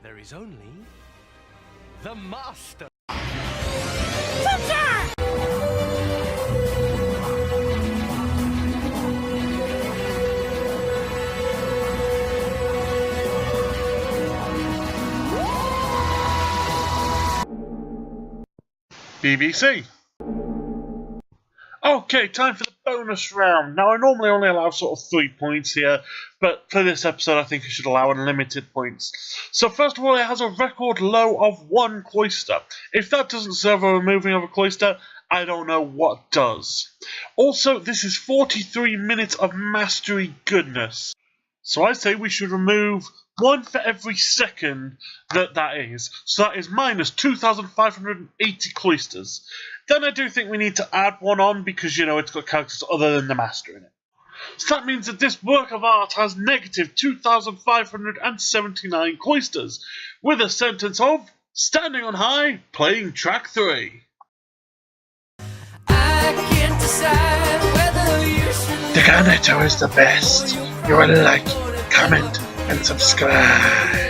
there is only the Master. BBC. Okay, time for the bonus round. Now, I normally only allow sort of 3 points here, but for this episode, I think I should allow unlimited points. So, first of all, it has a record low of 1 cloister. If that doesn't serve a removing of a cloister, I don't know what does. Also, this is 43 minutes of mastery goodness. So I say we should remove 1 for every second that is. So that is minus 2,580 cloisters. Then I do think we need to add 1 on because, you know, it's got characters other than the Master in it. So that means that this work of art has negative 2,579 cloisters, with a sentence of standing on high, playing track 3. I can't decide whether you should. The Garneto is the best. You will like, comment, and subscribe.